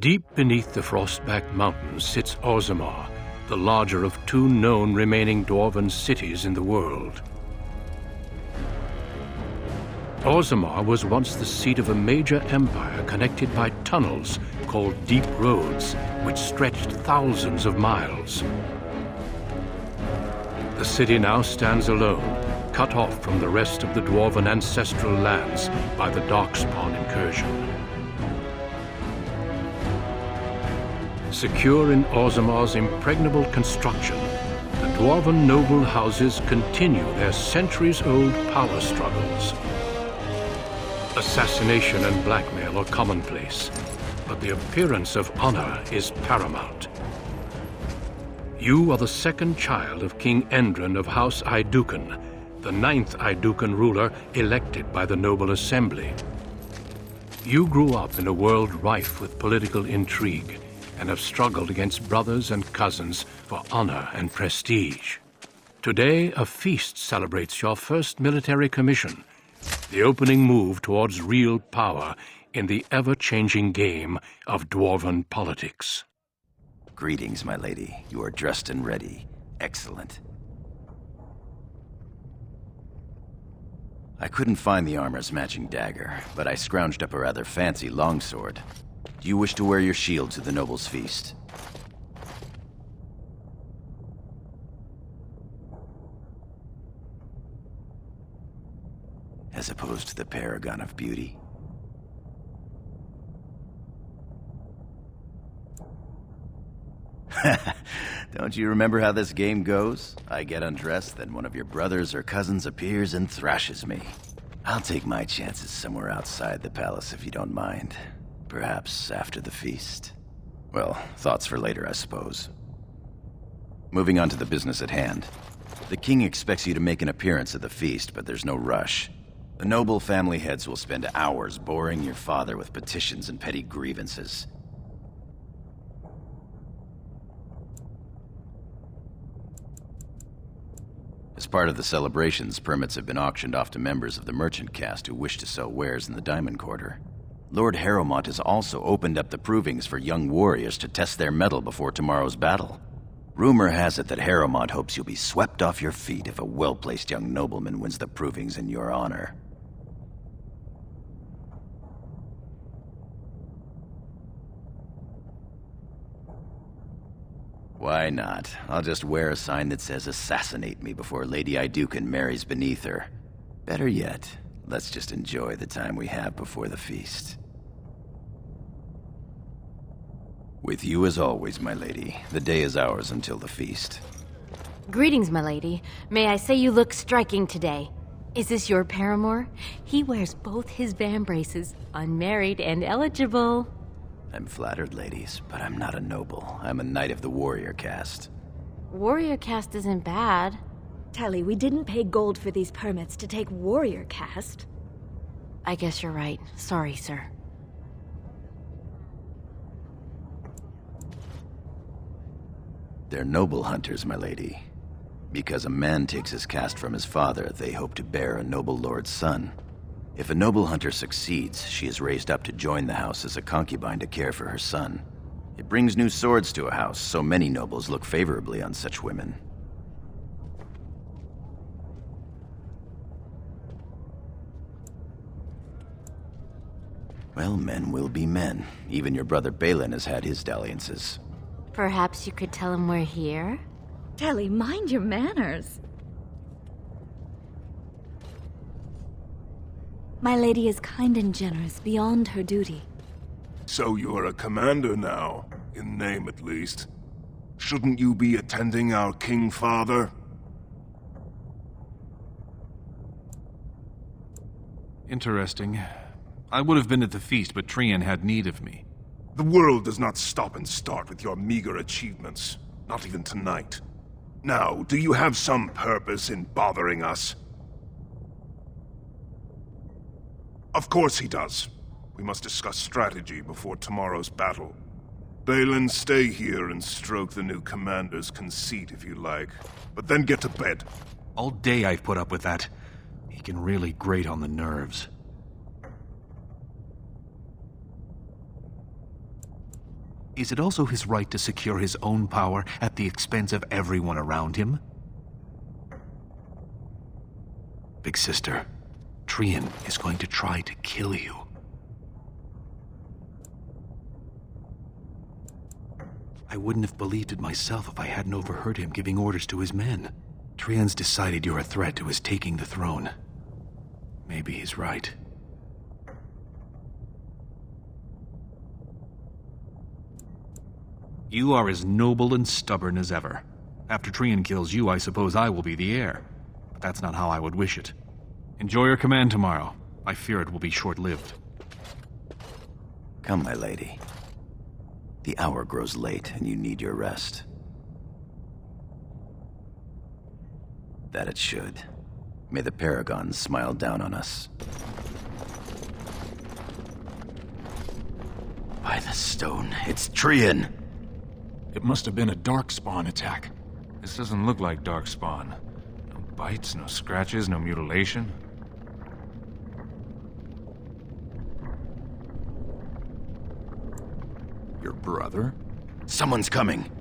Deep beneath the Frostback Mountains sits Orzammar, the larger of two known remaining dwarven cities in the world. Orzammar was once the seat of a major empire connected by tunnels called Deep Roads, which stretched thousands of miles. The city now stands alone, cut off from the rest of the dwarven ancestral lands by the Darkspawn incursion. Secure in Orzammar's impregnable construction, the dwarven noble houses continue their centuries-old power struggles. Assassination and blackmail are commonplace, but the appearance of honor is paramount. You are the second child of King Endron of House Aeducan, the 9th Aeducan ruler elected by the Noble Assembly. You grew up in a world rife with political intrigue, and have struggled against brothers and cousins for honor and prestige. Today, a feast celebrates your first military commission, the opening move towards real power in the ever-changing game of dwarven politics. Greetings, my lady. You are dressed and ready. Excellent. I couldn't find the armor's matching dagger, but I scrounged up a rather fancy longsword. Do you wish to wear your shield to the noble's feast? As opposed to the paragon of beauty? Don't you remember how this game goes? I get undressed, then one of your brothers or cousins appears and thrashes me. I'll take my chances somewhere outside the palace if you don't mind. Perhaps after the feast. Well, thoughts for later, I suppose. Moving on to the business at hand. The king expects you to make an appearance at the feast, but there's no rush. The noble family heads will spend hours boring your father with petitions and petty grievances. As part of the celebrations, permits have been auctioned off to members of the merchant caste who wish to sell wares in the Diamond Quarter. Lord Harrowmont has also opened up the provings for young warriors to test their mettle before tomorrow's battle. Rumor has it that Harrowmont hopes you'll be swept off your feet if a well-placed young nobleman wins the provings in your honor. Why not? I'll just wear a sign that says "Assassinate me" before Lady Aeducan marries beneath her. Better yet, let's just enjoy the time we have before the feast. With you as always, my lady. The day is ours until the feast. Greetings, my lady. May I say you look striking today. Is this your paramour? He wears both his vambraces, unmarried and eligible. I'm flattered, ladies, but I'm not a noble. I'm a knight of the warrior caste. Warrior caste isn't bad. Tally, we didn't pay gold for these permits to take warrior caste. I guess you're right. Sorry, sir. They're noble hunters, my lady. Because a man takes his caste from his father, they hope to bear a noble lord's son. If a noble hunter succeeds, she is raised up to join the house as a concubine to care for her son. It brings new swords to a house, so many nobles look favorably on such women. Well, men will be men. Even your brother Balin has had his dalliances. Perhaps you could tell him we're here? Tally, mind your manners. My lady is kind and generous beyond her duty. So you're a commander now, in name at least. Shouldn't you be attending our king father? Interesting. I would have been at the feast, but Trian had need of me. The world does not stop and start with your meager achievements. Not even tonight. Now, do you have some purpose in bothering us? Of course he does. We must discuss strategy before tomorrow's battle. Balin, stay here and stroke the new commander's conceit if you like. But then get to bed. All day I've put up with that. He can really grate on the nerves. Is it also his right to secure his own power at the expense of everyone around him? Big sister, Trian is going to try to kill you. I wouldn't have believed it myself if I hadn't overheard him giving orders to his men. Trian's decided you're a threat to his taking the throne. Maybe he's right. You are as noble and stubborn as ever. After Trian kills you, I suppose I will be the heir. But that's not how I would wish it. Enjoy your command tomorrow. I fear it will be short-lived. Come, my lady. The hour grows late, and you need your rest. That it should. May the Paragons smile down on us. By the stone, it's Trian! It must have been a darkspawn attack. This doesn't look like darkspawn. No bites, no scratches, no mutilation. Your brother? Someone's coming!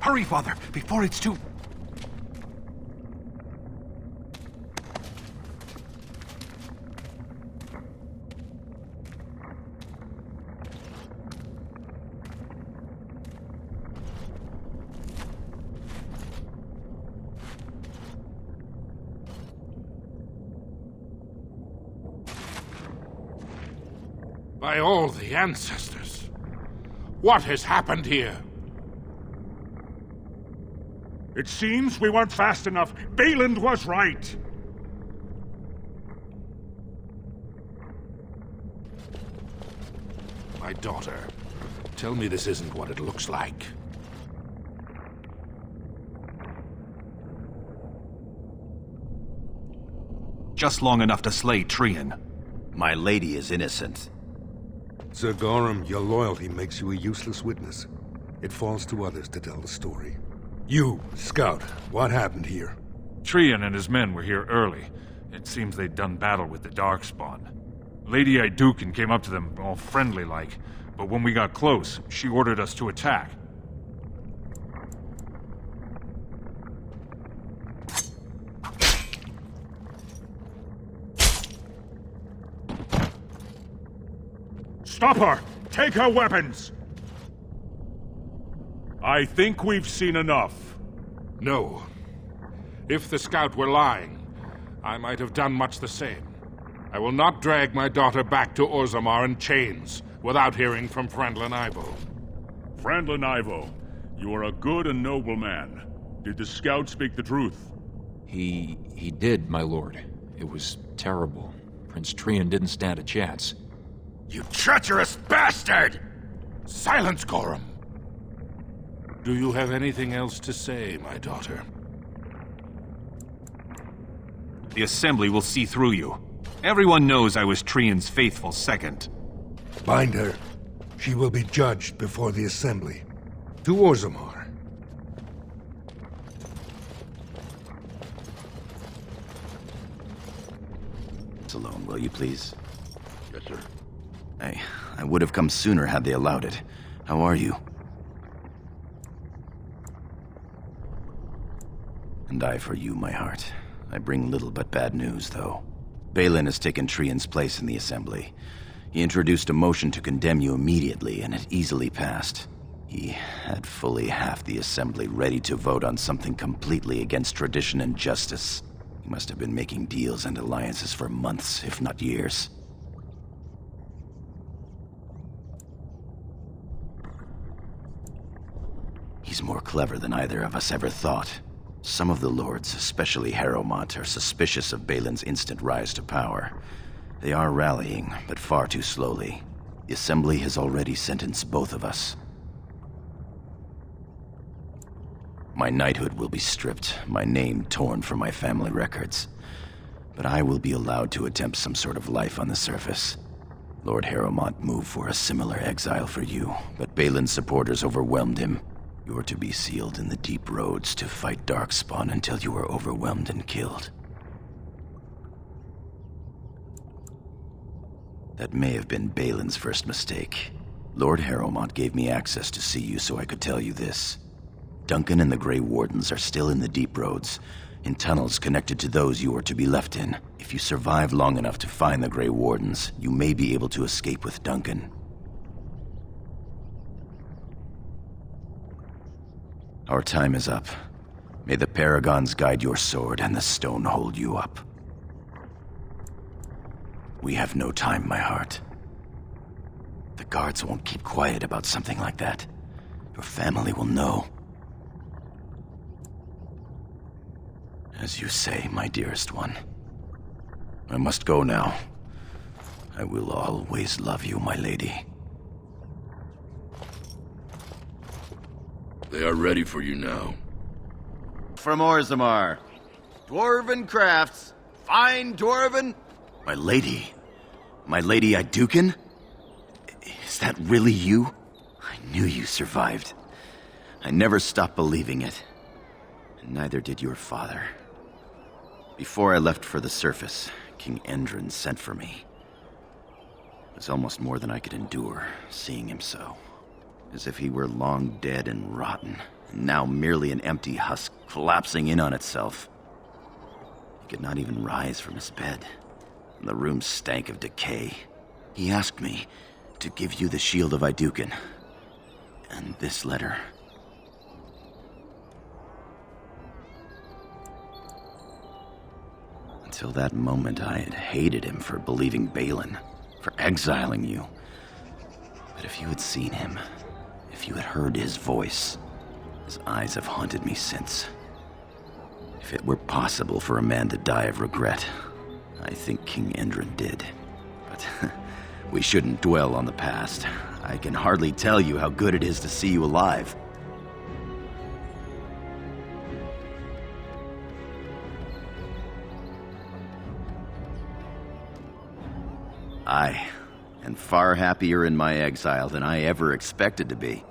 Hurry, Father, before it's too... By all the ancestors, what has happened here? It seems we weren't fast enough. Bayland was right. My daughter, tell me this isn't what it looks like. Just long enough to slay Trian. My lady is innocent. Sir Gorim, your loyalty makes you a useless witness. It falls to others to tell the story. You, Scout, what happened here? Trian and his men were here early. It seems they'd done battle with the Darkspawn. Lady Iduken came up to them, all friendly-like, but when we got close, she ordered us to attack. Stop her! Take her weapons! I think we've seen enough. No. If the scout were lying, I might have done much the same. I will not drag my daughter back to Orzammar in chains without hearing from Friendlin Ivo. Friendlin Ivo, you are a good and noble man. Did the scout speak the truth? He did, my lord. It was terrible. Prince Trian didn't stand a chance. You treacherous bastard! Silence, Gorim! Do you have anything else to say, my daughter? The Assembly will see through you. Everyone knows I was Trian's faithful second. Bind her. She will be judged before the Assembly. To Orzammar. Alone, will you please? Yes, sir. I would have come sooner had they allowed it. How are you? And I for you, my heart. I bring little but bad news, though. Balin has taken Trian's place in the Assembly. He introduced a motion to condemn you immediately, and it easily passed. He had fully half the Assembly ready to vote on something completely against tradition and justice. He must have been making deals and alliances for months, if not years. He's more clever than either of us ever thought. Some of the lords, especially Harrowmont, are suspicious of Balin's instant rise to power. They are rallying, but far too slowly. The Assembly has already sentenced both of us. My knighthood will be stripped, my name torn from my family records. But I will be allowed to attempt some sort of life on the surface. Lord Harrowmont moved for a similar exile for you, but Balin's supporters overwhelmed him. You're to be sealed in the deep roads to fight Darkspawn until you are overwhelmed and killed. That may have been Balin's first mistake. Lord Harrowmont gave me access to see you so I could tell you this. Duncan and the Grey Wardens are still in the deep roads, in tunnels connected to those you are to be left in. If you survive long enough to find the Grey Wardens, you may be able to escape with Duncan. Our time is up. May the Paragons guide your sword and the stone hold you up. We have no time, my heart. The guards won't keep quiet about something like that. Your family will know. As you say, my dearest one. I must go now. I will always love you, my lady. They are ready for you now. From Orzammar. Dwarven crafts. Fine dwarven. My lady. My lady Iduken? Is that really you? I knew you survived. I never stopped believing it. And neither did your father. Before I left for the surface, King Endron sent for me. It was almost more than I could endure, seeing him so. As if he were long dead and rotten, and now merely an empty husk collapsing in on itself. He could not even rise from his bed, and the room stank of decay. He asked me to give you the Shield of Iduken, and this letter. Until that moment, I had hated him for believing Balin, for exiling you. But if you had seen him, if you had heard his voice, his eyes have haunted me since. If it were possible for a man to die of regret, I think King Endron did. But we shouldn't dwell on the past. I can hardly tell you how good it is to see you alive. I am far happier in my exile than I ever expected to be.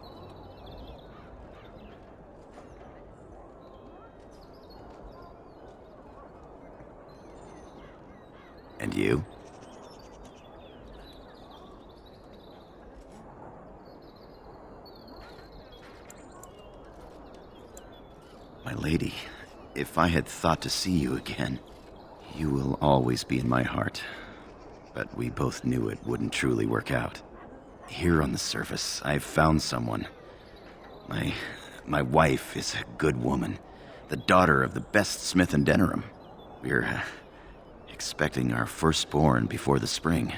And you? My lady, if I had thought to see you again, you will always be in my heart. But we both knew it wouldn't truly work out. Here on the surface, I've found someone. My wife is a good woman, the daughter of the best smith in Denerim. We're expecting our firstborn before the spring.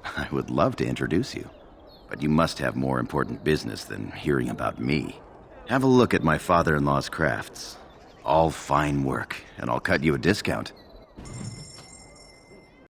I would love to introduce you, but you must have more important business than hearing about me. Have a look at my father-in-law's crafts. All fine work, and I'll cut you a discount.